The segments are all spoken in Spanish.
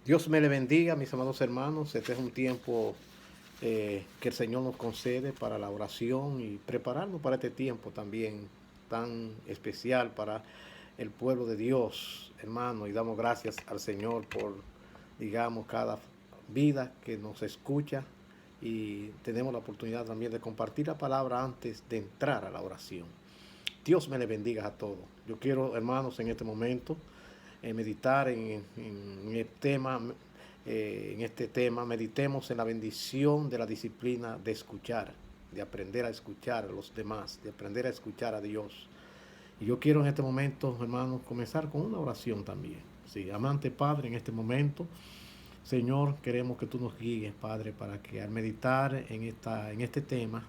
Dios me le bendiga, mis amados hermanos. Este es un tiempo que el Señor nos concede para la oración y prepararnos para este tiempo también tan especial para el pueblo de Dios, hermano. Y damos gracias al Señor por, digamos, cada vida que nos escucha y tenemos la oportunidad también de compartir la palabra antes de entrar a la oración. Dios me le bendiga a todos. Yo quiero, hermanos, en este momento meditar en este tema, meditemos en la bendición de la disciplina de escuchar, de aprender a escuchar a los demás, de aprender a escuchar a Dios. Y yo quiero en este momento, hermanos, comenzar con una oración también. Sí, amante Padre, en este momento, Señor, queremos que tú nos guíes, Padre, para que al meditar en este tema,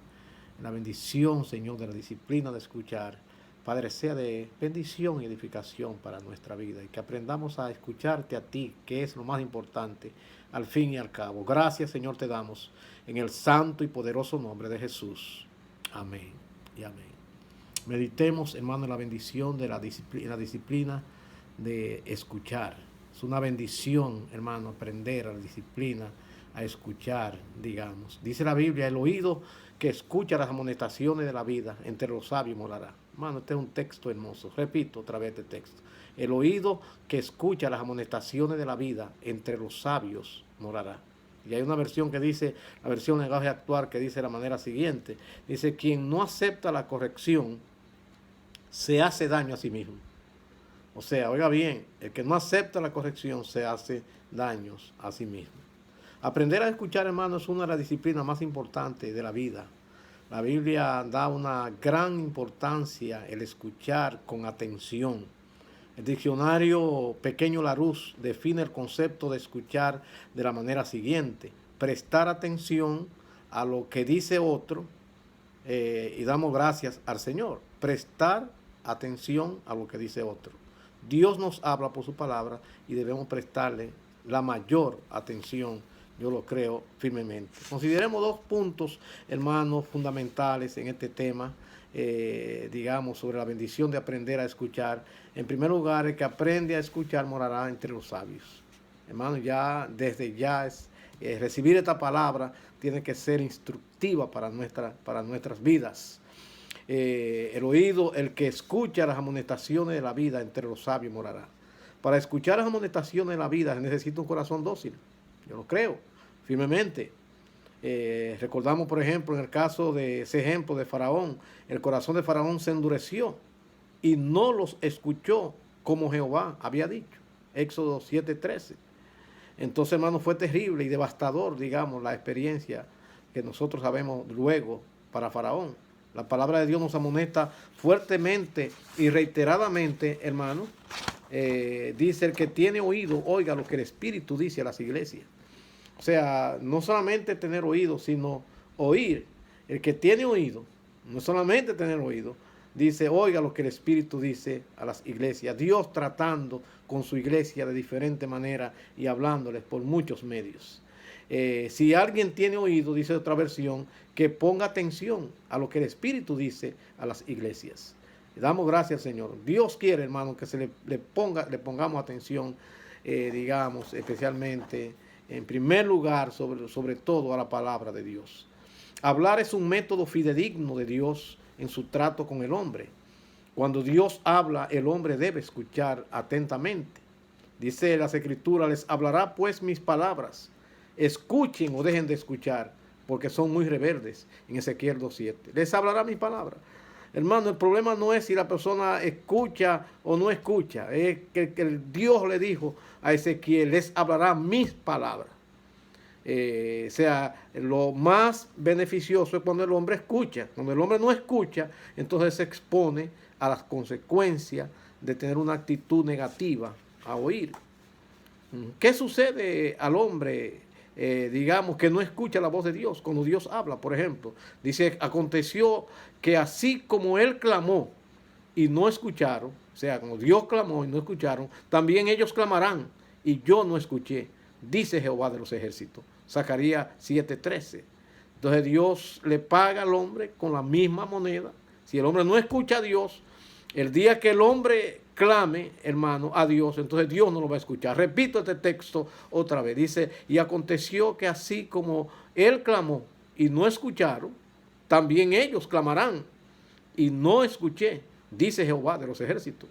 en la bendición, Señor, de la disciplina de escuchar, Padre, sea de bendición y edificación para nuestra vida y que aprendamos a escucharte a ti, que es lo más importante, al fin y al cabo. Gracias, Señor, te damos en el santo y poderoso nombre de Jesús. Amén y amén. Meditemos, hermano, en la bendición de la disciplina de escuchar. Es una bendición, hermano, aprender a la disciplina, a escuchar, digamos. Dice la Biblia, el oído que escucha las amonestaciones de la vida, entre los sabios morará. Hermano, este es un texto hermoso. Repito otra vez este texto. El oído que escucha las amonestaciones de la vida, entre los sabios morará. Y hay una versión que dice, la versión de lenguaje actual, que dice de la manera siguiente. Dice, quien no acepta la corrección, se hace daño a sí mismo. O sea, oiga bien, el que no acepta la corrección se hace daños a sí mismo. Aprender a escuchar, hermano, es una de las disciplinas más importantes de la vida. La Biblia da una gran importancia el escuchar con atención. El diccionario Pequeño Larousse define el concepto de escuchar de la manera siguiente: prestar atención a lo que dice otro y damos gracias al Señor. Prestar atención a lo que dice otro. Dios nos habla por su palabra y debemos prestarle la mayor atención. Yo lo creo firmemente. Consideremos dos puntos, hermanos, fundamentales en este tema, digamos, sobre la bendición de aprender a escuchar. En primer lugar, el que aprende a escuchar morará entre los sabios. Hermano, ya desde ya recibir esta palabra tiene que ser instructiva para nuestras vidas. El oído, el que escucha las amonestaciones de la vida, entre los sabios morará. Para escuchar las amonestaciones de la vida se necesita un corazón dócil. Yo lo creo firmemente. Recordamos, por ejemplo, en el caso de ese ejemplo de Faraón, el corazón de Faraón se endureció y no los escuchó como Jehová había dicho. Éxodo 7:13. Entonces, hermano, fue terrible y devastador, digamos, la experiencia que nosotros sabemos luego para Faraón. La palabra de Dios nos amonesta fuertemente y reiteradamente, hermano. Dice, el que tiene oído, oiga lo que el Espíritu dice a las iglesias. O sea, no solamente tener oído, sino oír. El que tiene oído, no solamente tener oído, dice, oiga lo que el Espíritu dice a las iglesias. Dios tratando con su iglesia de diferente manera y hablándoles por muchos medios. Si alguien tiene oído, dice otra versión, que ponga atención a lo que el Espíritu dice a las iglesias. Le damos gracias, Señor. Dios quiere, hermano, que le pongamos atención, digamos, especialmente, en primer lugar, sobre todo a la palabra de Dios. Hablar es un método fidedigno de Dios en su trato con el hombre. Cuando Dios habla, el hombre debe escuchar atentamente. Dice las Escrituras, les hablará pues mis palabras. Escuchen o dejen de escuchar, porque son muy rebeldes, en Ezequiel 2:7. Les hablará mi palabra. Hermano, el problema no es si la persona escucha o no escucha. Es que Dios le dijo a Ezequiel, les hablará mis palabras. O sea, lo más beneficioso es cuando el hombre escucha. Cuando el hombre no escucha, entonces se expone a las consecuencias de tener una actitud negativa a oír. ¿Qué sucede al hombre, digamos, que no escucha la voz de Dios? Cuando Dios habla, por ejemplo, dice, aconteció que así como él clamó y no escucharon, o sea, como Dios clamó y no escucharon, también ellos clamarán y yo no escuché, dice Jehová de los ejércitos. Zacarías 7:13. Entonces Dios le paga al hombre con la misma moneda. Si el hombre no escucha a Dios, El día que el hombre clame, hermano, a Dios, entonces Dios no lo va a escuchar. Repito este texto otra vez. Dice, y aconteció que así como él clamó y no escucharon, también ellos clamarán y no escuché, dice Jehová de los ejércitos.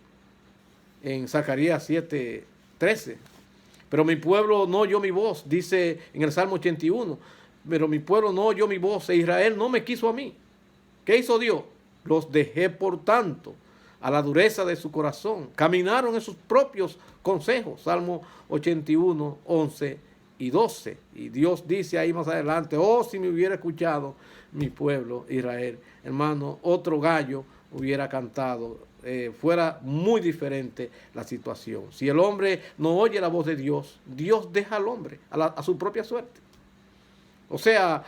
En Zacarías 7:13. Pero mi pueblo no oyó mi voz, dice en el Salmo 81. Pero mi pueblo no oyó mi voz e Israel no me quiso a mí. ¿Qué hizo Dios? Los dejé por tanto a la dureza de su corazón. Caminaron en sus propios consejos. Salmo 81, 11 y 12. Y Dios dice ahí más adelante, oh, si me hubiera escuchado mi pueblo Israel. Hermano, otro gallo hubiera cantado. Fuera muy diferente la situación. Si el hombre no oye la voz de Dios, Dios deja al hombre a su propia suerte. O sea,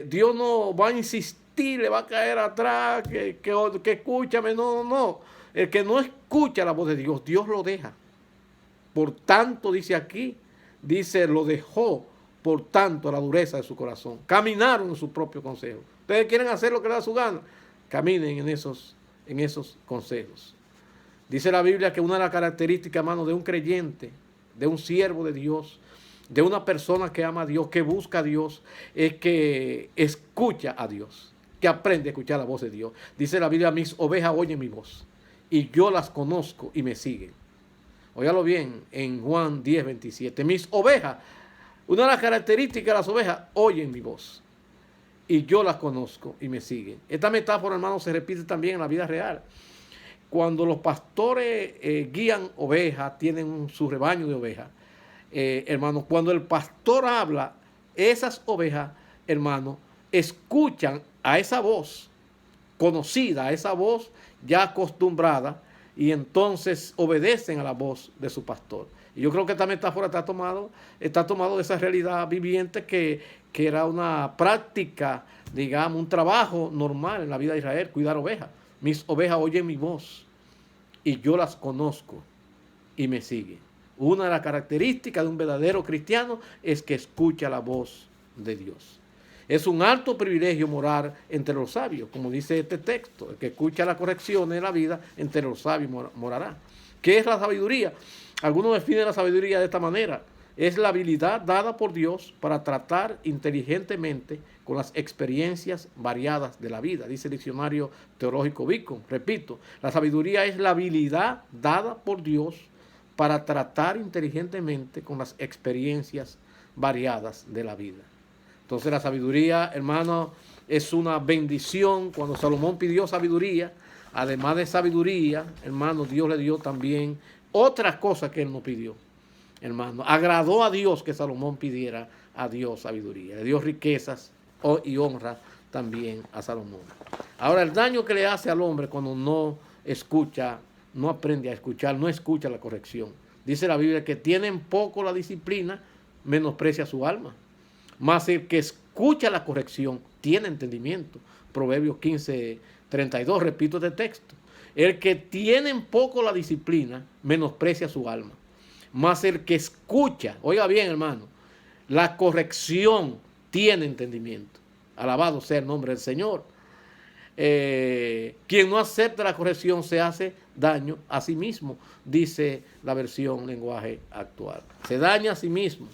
Dios no va a insistir, le va a caer atrás, que escúchame, no. El que no escucha la voz de Dios, Dios lo deja. Por tanto, dice aquí, dice, lo dejó por tanto a la dureza de su corazón. Caminaron en su propio consejo. Ustedes quieren hacer lo que les da su gana, caminen en esos consejos. Dice la Biblia que una de las características, hermano, de un creyente, de un siervo de Dios, de una persona que ama a Dios, que busca a Dios, es que escucha a Dios, que aprende a escuchar la voz de Dios. Dice la Biblia, mis ovejas oyen mi voz y yo las conozco y me siguen. Óigalo bien, en Juan 10:27. Mis ovejas, una de las características de las ovejas, oyen mi voz y yo las conozco y me siguen. Esta metáfora, hermano, se repite también en la vida real. Cuando los pastores guían ovejas, tienen su rebaño de ovejas, hermano, cuando el pastor habla, esas ovejas, hermano, escuchan a esa voz conocida, a esa voz ya acostumbrada, y entonces obedecen a la voz de su pastor. Y yo creo que esta metáfora está tomado de esa realidad viviente que era una práctica, digamos, un trabajo normal en la vida de Israel, cuidar ovejas. Mis ovejas oyen mi voz y yo las conozco y me siguen. Una de las características de un verdadero cristiano es que escucha la voz de Dios. Es un alto privilegio morar entre los sabios, como dice este texto. El que escucha la corrección de la vida, entre los sabios morará. ¿Qué es la sabiduría? Algunos definen la sabiduría de esta manera. Es la habilidad dada por Dios para tratar inteligentemente con las experiencias variadas de la vida, dice el diccionario teológico Beacon. Repito, la sabiduría es la habilidad dada por Dios para tratar inteligentemente con las experiencias variadas de la vida. Entonces la sabiduría, hermano, es una bendición. Cuando Salomón pidió sabiduría, además de sabiduría, hermano, Dios le dio también otras cosas que él no pidió. Hermano, agradó a Dios que Salomón pidiera a Dios sabiduría. Le dio riquezas y honra también a Salomón. Ahora, el daño que le hace al hombre cuando no escucha, no aprende a escuchar, no escucha la corrección. Dice la Biblia que tienen poco la disciplina, menosprecia su alma. Mas el que escucha la corrección tiene entendimiento. Proverbios 15:32, repito este texto. El que tiene poco la disciplina, menosprecia su alma. Mas el que escucha, oiga bien, hermano, la corrección tiene entendimiento. Alabado sea el nombre del Señor. Quien no acepta la corrección se hace daño a sí mismo, dice la versión lenguaje actual. Se daña a sí mismo.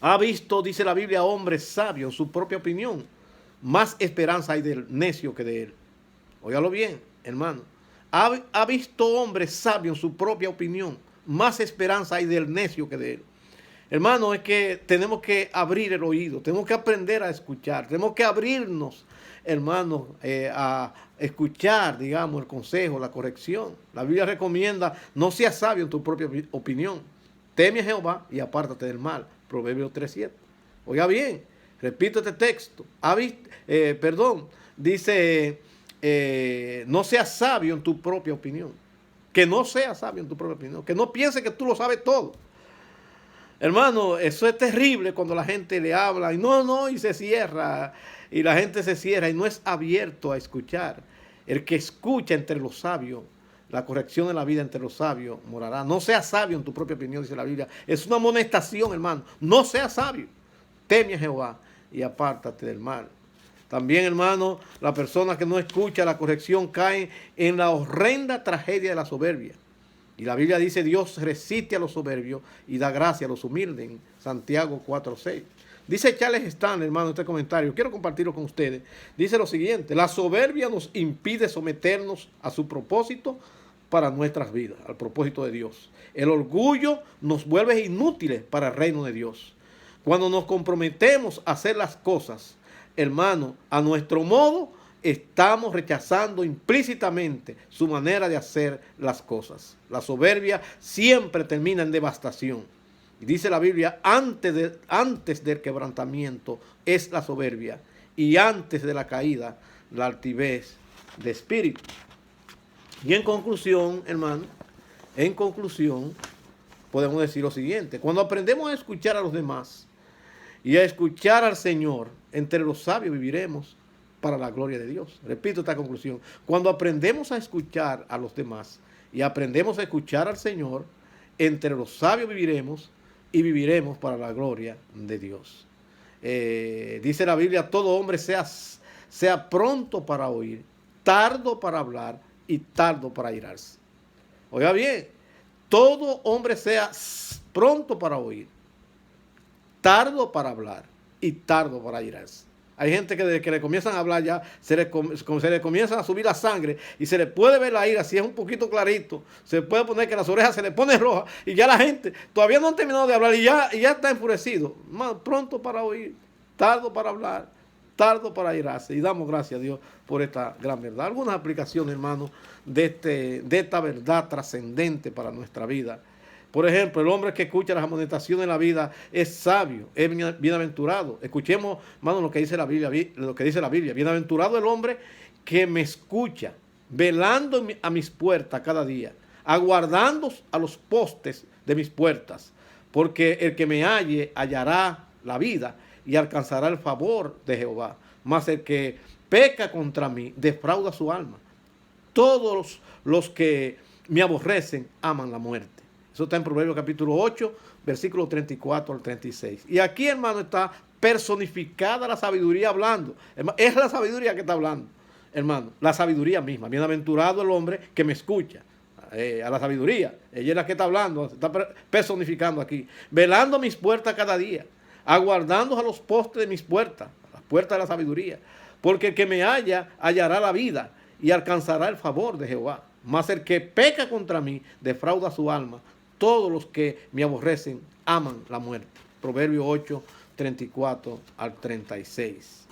Ha visto, dice la Biblia, hombres sabios en su propia opinión. Más esperanza hay del necio que de él. Óigalo bien, hermano. Ha visto hombres sabios en su propia opinión. Más esperanza hay del necio que de él. Hermano, es que tenemos que abrir el oído. Tenemos que aprender a escuchar. Tenemos que abrirnos, hermano, a escuchar, digamos, el consejo, la corrección. La Biblia recomienda, no seas sabio en tu propia opinión. Teme a Jehová y apártate del mal. Proverbios 3:7. Oiga bien, repito este texto. Dice, no seas sabio en tu propia opinión. Que no seas sabio en tu propia opinión. Que no pienses que tú lo sabes todo. Hermano, eso es terrible cuando la gente le habla y se cierra. Y la gente se cierra y no es abierto a escuchar. El que escucha entre los sabios, la corrección de la vida entre los sabios morará. No seas sabio en tu propia opinión, dice la Biblia. Es una amonestación, hermano. No seas sabio. Teme a Jehová y apártate del mal. También, hermano, la persona que no escucha la corrección cae en la horrenda tragedia de la soberbia. Y la Biblia dice, Dios resiste a los soberbios y da gracia a los humildes, en Santiago 4:6. Dice Charles Stanley, hermano, este comentario, quiero compartirlo con ustedes. Dice lo siguiente: la soberbia nos impide someternos a su propósito para nuestras vidas, al propósito de Dios. El orgullo nos vuelve inútiles para el reino de Dios. Cuando nos comprometemos a hacer las cosas, hermano, a nuestro modo, estamos rechazando implícitamente su manera de hacer las cosas. La soberbia siempre termina en devastación. Y dice la Biblia, antes del quebrantamiento es la soberbia, y antes de la caída, la altivez de espíritu. Y en conclusión, hermano, podemos decir lo siguiente: cuando aprendemos a escuchar a los demás y a escuchar al Señor, entre los sabios viviremos para la gloria de Dios. Repito esta conclusión: cuando aprendemos a escuchar a los demás y aprendemos a escuchar al Señor, entre los sabios viviremos y viviremos para la gloria de Dios. Dice la Biblia, todo hombre sea pronto para oír, tardo para hablar y tardo para airarse. Oiga bien, todo hombre sea pronto para oír, tardo para hablar y tardo para airarse. Hay gente que desde que le comienzan a hablar ya se le comienza a subir la sangre y se le puede ver la ira, si es un poquito clarito, se puede poner que las orejas se le ponen rojas y ya la gente todavía no han terminado de hablar y ya está enfurecido. Pronto para oír, tardo para hablar, tardo para airarse. Y damos gracias a Dios por esta gran verdad. Algunas aplicaciones, hermanos, de esta verdad trascendente para nuestra vida. Por ejemplo, el hombre que escucha las amonestaciones de la vida es sabio, es bienaventurado. Escuchemos, hermano, lo que dice la Biblia. Bienaventurado el hombre que me escucha, velando a mis puertas cada día, aguardando a los postes de mis puertas, porque el que me halle hallará la vida y alcanzará el favor de Jehová. Mas el que peca contra mí defrauda su alma. Todos los que me aborrecen aman la muerte. Eso está en Proverbios capítulo 8, versículos 34 al 36. Y aquí, hermano, está personificada la sabiduría hablando. Es la sabiduría que está hablando, hermano. La sabiduría misma. Bienaventurado el hombre que me escucha. A la sabiduría. Ella es la que está hablando. Está personificando aquí. Velando mis puertas cada día. Aguardando a los postes de mis puertas. Las puertas de la sabiduría. Porque el que me halla, hallará la vida y alcanzará el favor de Jehová. Mas el que peca contra mí, defrauda su alma. Todos los que me aborrecen aman la muerte. Proverbios 8, 34 al 36.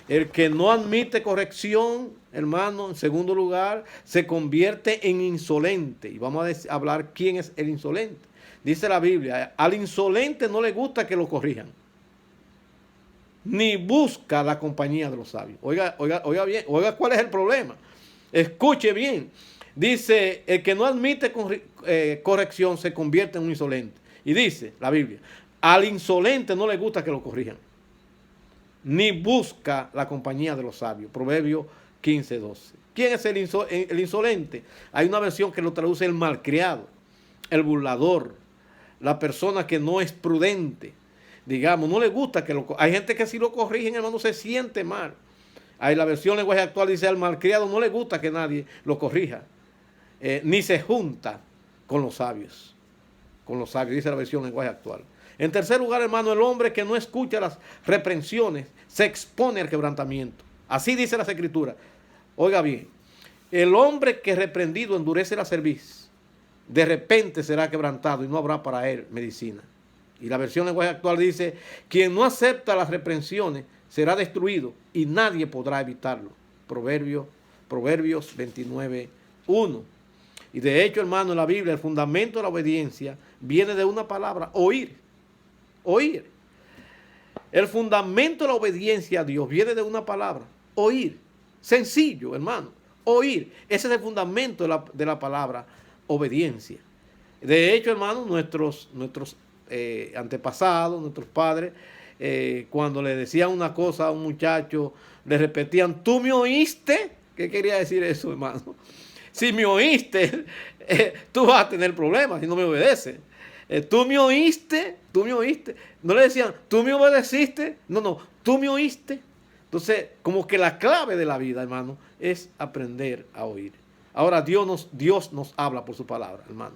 El que no admite corrección, hermano, en segundo lugar, se convierte en insolente. Y vamos a hablar quién es el insolente. Dice la Biblia, al insolente no le gusta que lo corrijan, ni busca la compañía de los sabios. Oiga bien, oiga cuál es el problema. Escuche bien. Dice, el que no admite corrección se convierte en un insolente. Y dice la Biblia, al insolente no le gusta que lo corrijan, ni busca la compañía de los sabios. Proverbios 15, 12. ¿Quién es el insolente? Hay una versión que lo traduce el malcriado, el burlador, la persona que no es prudente. Digamos, no le gusta que lo corrijan. Hay gente que si lo corrigen, hermano, se siente mal. Ahí la versión lenguaje actual dice, al malcriado no le gusta que nadie lo corrija. Ni se junta con los sabios. Con los sabios, dice la versión lenguaje actual. En tercer lugar, hermano, el hombre que no escucha las reprensiones se expone al quebrantamiento. Así dice las Escrituras. Oiga bien, el hombre que reprendido endurece la cerviz, de repente será quebrantado y no habrá para él medicina. Y la versión lenguaje actual dice, quien no acepta las reprensiones será destruido y nadie podrá evitarlo. Proverbios 29, 1. Y de hecho, hermano, en la Biblia el fundamento de la obediencia viene de una palabra, oír. Oír. El fundamento de la obediencia a Dios viene de una palabra, oír. Sencillo, hermano, oír. Ese es el fundamento de la palabra obediencia. De hecho, hermano, nuestros antepasados, nuestros padres, cuando le decían una cosa a un muchacho, le repetían, ¿tú me oíste? ¿Qué quería decir eso, hermano? Si me oíste, tú vas a tener problemas si no me obedeces. ¿Tú me oíste? ¿Tú me oíste? No le decían, ¿tú me obedeciste? No, tú me oíste. Entonces, como que la clave de la vida, hermano, es aprender a oír. Ahora, Dios nos habla por su palabra, hermano.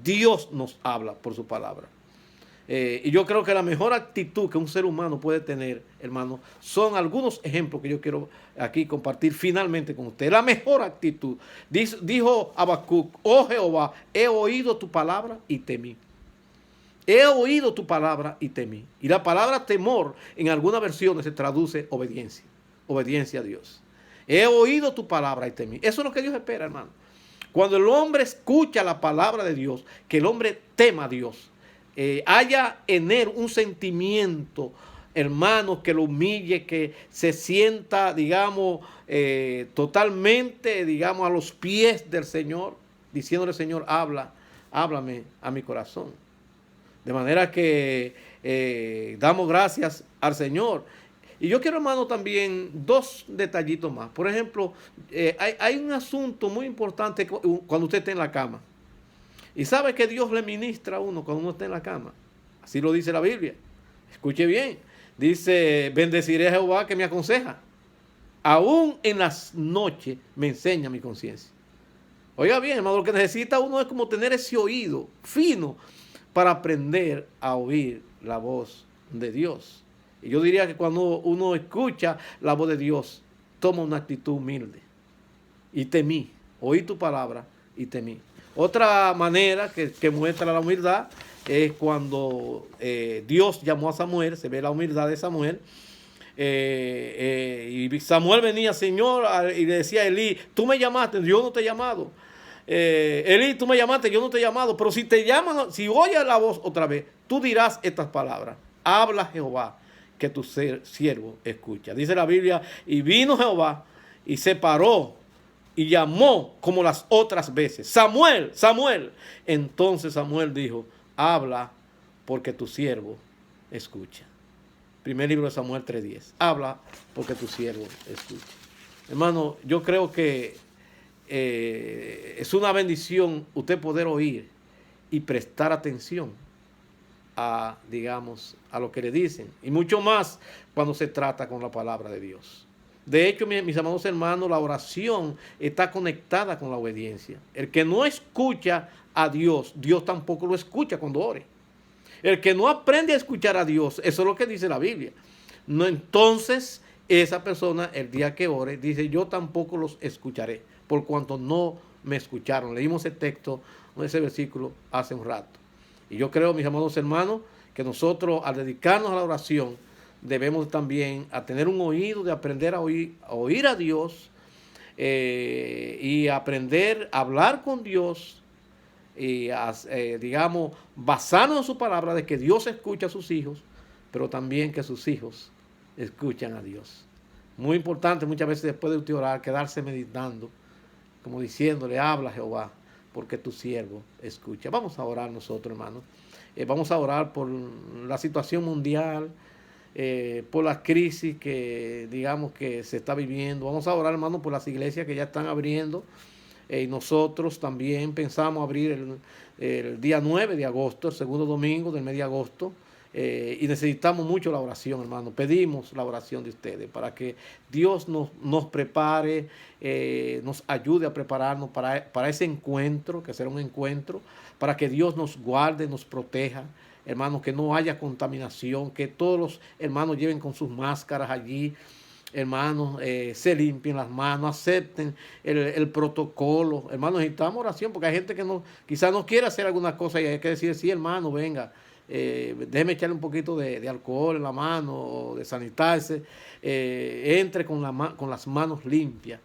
Dios nos habla por su palabra. Y yo creo que la mejor actitud que un ser humano puede tener, hermano, son algunos ejemplos que yo quiero aquí compartir finalmente con usted. La mejor actitud. Dijo Habacuc: oh Jehová, he oído tu palabra y temí. He oído tu palabra y temí. Y la palabra temor en algunas versiones se traduce obediencia. Obediencia a Dios. He oído tu palabra y temí. Eso es lo que Dios espera, hermano. Cuando el hombre escucha la palabra de Dios, que el hombre tema a Dios. Haya en él un sentimiento, hermano, que lo humille, que se sienta, digamos, totalmente, digamos, a los pies del Señor, diciéndole: Señor, háblame a mi corazón. De manera que damos gracias al Señor. Y yo quiero, hermano, también dos detallitos más. Por ejemplo, hay un asunto muy importante cuando usted está en la cama. Y sabe que Dios le ministra a uno cuando uno está en la cama. Así lo dice la Biblia. Escuche bien. Dice: bendeciré a Jehová que me aconseja. Aún en las noches me enseña mi conciencia. Oiga bien, hermano, lo que necesita uno es como tener ese oído fino para aprender a oír la voz de Dios. Y yo diría que cuando uno escucha la voz de Dios, toma una actitud humilde. Y temí. Oí tu palabra y temí. Otra manera que muestra la humildad es cuando Dios llamó a Samuel. Se ve la humildad de Samuel. Y Samuel venía: Señor, y le decía a Elí: tú me llamaste, yo no te he llamado. Elí, tú me llamaste, yo no te he llamado. Pero si te llaman, si oyes la voz otra vez, tú dirás estas palabras: habla Jehová, que tu siervo escucha. Dice la Biblia: y vino Jehová y se paró y llamó como las otras veces: Samuel, Samuel. Entonces Samuel dijo: habla, porque tu siervo escucha. Primer libro de Samuel 3:10. Habla, porque tu siervo escucha. Hermano, yo creo que es una bendición usted poder oír y prestar atención a, digamos, a lo que le dicen. Y mucho más cuando se trata con la palabra de Dios. De hecho, mis amados hermanos, la oración está conectada con la obediencia. El que no escucha a Dios, Dios tampoco lo escucha cuando ore. El que no aprende a escuchar a Dios, eso es lo que dice la Biblia. No, entonces, esa persona, el día que ore, dice: yo tampoco los escucharé, por cuanto no me escucharon. Leímos ese texto, ese versículo, hace un rato. Y yo creo, mis amados hermanos, que nosotros, al dedicarnos a la oración, debemos también a tener un oído de aprender a oír a Dios, y aprender a hablar con Dios, y digamos, basarnos en su palabra, de que Dios escucha a sus hijos, pero también que sus hijos escuchan a Dios. Muy importante muchas veces, después de usted orar, quedarse meditando, como diciéndole: habla Jehová, porque tu siervo escucha. Vamos a orar nosotros, hermanos. Vamos a orar por la situación mundial, por la crisis que, digamos, que se está viviendo. Vamos a orar, hermano, por las iglesias que ya están abriendo. Y nosotros también pensamos abrir el día 9 de agosto, el segundo domingo del mes de agosto. Y necesitamos mucho la oración, hermano. Pedimos la oración de ustedes para que Dios nos prepare, nos ayude a prepararnos para ese encuentro, que será un encuentro, para que Dios nos guarde, nos proteja. Hermanos, que no haya contaminación, que todos los hermanos lleven con sus máscaras allí. Hermanos, se limpien las manos, acepten el protocolo. Hermanos, necesitamos oración, porque hay gente que quizás no quiere hacer alguna cosa y hay que decir: sí, hermano, venga, déjeme echarle un poquito de alcohol en la mano, o de sanitarse, entre con las manos limpias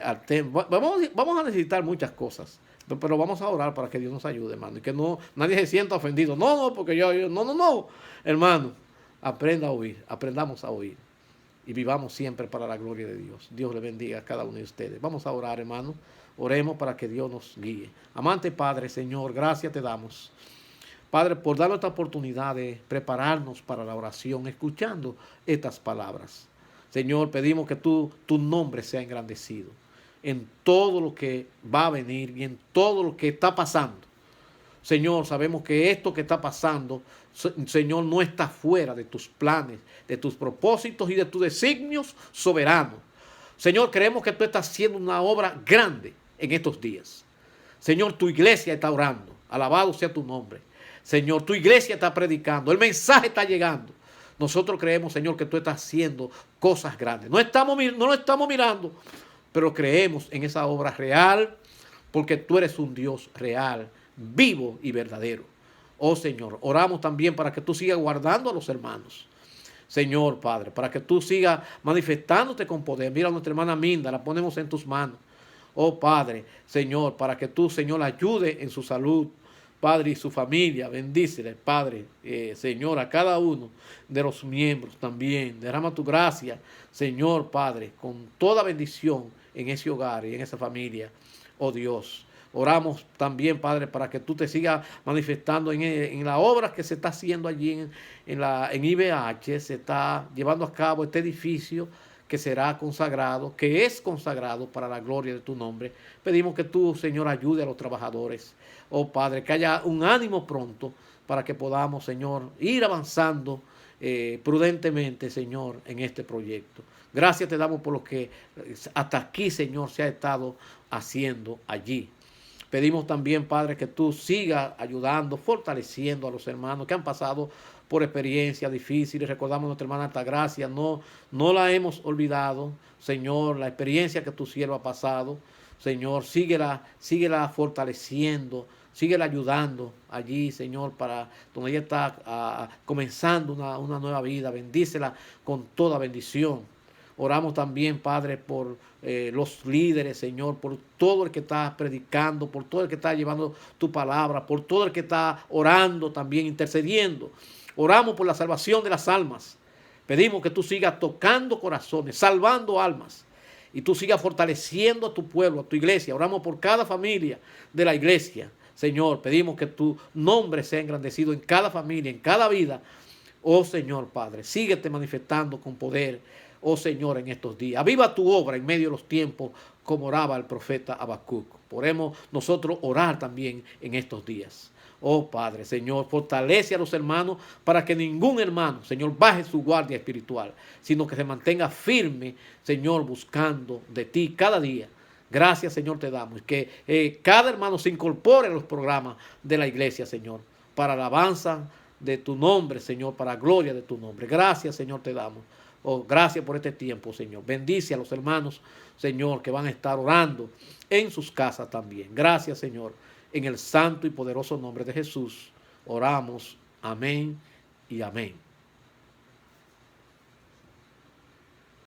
al templo. Vamos a necesitar muchas cosas, pero vamos a orar para que Dios nos ayude, hermano, y que nadie se sienta ofendido. No, porque no, hermano, aprendamos a oír. Y vivamos siempre para la gloria de Dios. Dios le bendiga a cada uno de ustedes. Vamos a orar, hermano. Oremos para que Dios nos guíe. Amante Padre, Señor, gracias te damos, Padre, por darnos esta oportunidad de prepararnos para la oración, escuchando estas palabras. Señor, pedimos que tu nombre sea engrandecido en todo lo que va a venir y en todo lo que está pasando. Señor, sabemos que esto que está pasando, Señor, no está fuera de tus planes, de tus propósitos y de tus designios soberanos. Señor, creemos que tú estás haciendo una obra grande en estos días. Señor, tu iglesia está orando. Alabado sea tu nombre. Señor, tu iglesia está predicando. El mensaje está llegando. Nosotros creemos, Señor, que tú estás haciendo cosas grandes. No lo estamos mirando, pero creemos en esa obra real, porque tú eres un Dios real, vivo y verdadero. Oh Señor, oramos también para que tú sigas guardando a los hermanos. Señor Padre, para que tú sigas manifestándote con poder. Mira a nuestra hermana Minda, la ponemos en tus manos. Oh Padre, Señor, para que tú, Señor, la ayude en su salud. Padre, y su familia, bendícele, Padre, Señor, a cada uno de los miembros también. Derrama tu gracia, Señor, Padre, con toda bendición en ese hogar y en esa familia. Oh Dios, oramos también, Padre, para que tú te sigas manifestando en la obra que se está haciendo allí en IBH. Se está llevando a cabo este edificio que será consagrado, que es consagrado para la gloria de tu nombre. Pedimos que tú, Señor, ayude a los trabajadores. Oh Padre, que haya un ánimo pronto para que podamos, Señor, ir avanzando prudentemente, Señor, en este proyecto. Gracias te damos por lo que hasta aquí, Señor, se ha estado haciendo allí. Pedimos también, Padre, que tú sigas ayudando, fortaleciendo a los hermanos que han pasado por experiencias difíciles. Recordamos a nuestra hermana Altagracia, no la hemos olvidado. Señor, la experiencia que tu sierva ha pasado, Señor, síguela fortaleciendo, síguela ayudando allí, Señor, para donde ella está comenzando una nueva vida. Bendícela con toda bendición. Oramos también, Padre, por los líderes, Señor, por todo el que está predicando, por todo el que está llevando tu palabra, por todo el que está orando también, intercediendo. Oramos por la salvación de las almas. Pedimos que tú sigas tocando corazones, salvando almas. Y tú sigas fortaleciendo a tu pueblo, a tu iglesia. Oramos por cada familia de la iglesia. Señor, pedimos que tu nombre sea engrandecido en cada familia, en cada vida. Oh Señor Padre, síguete manifestando con poder, oh Señor, en estos días. Aviva tu obra en medio de los tiempos, como oraba el profeta Habacuc. Podemos nosotros orar también en estos días. Oh Padre, Señor, fortalece a los hermanos para que ningún hermano, Señor, baje su guardia espiritual, sino que se mantenga firme, Señor, buscando de ti cada día. Gracias, Señor, te damos. Que cada hermano se incorpore a los programas de la iglesia, Señor, para la alabanza de tu nombre, Señor, para la gloria de tu nombre. Gracias, Señor, te damos. Oh, gracias por este tiempo, Señor. Bendice a los hermanos, Señor, que van a estar orando en sus casas también. Gracias, Señor. En el santo y poderoso nombre de Jesús oramos. Amén y amén.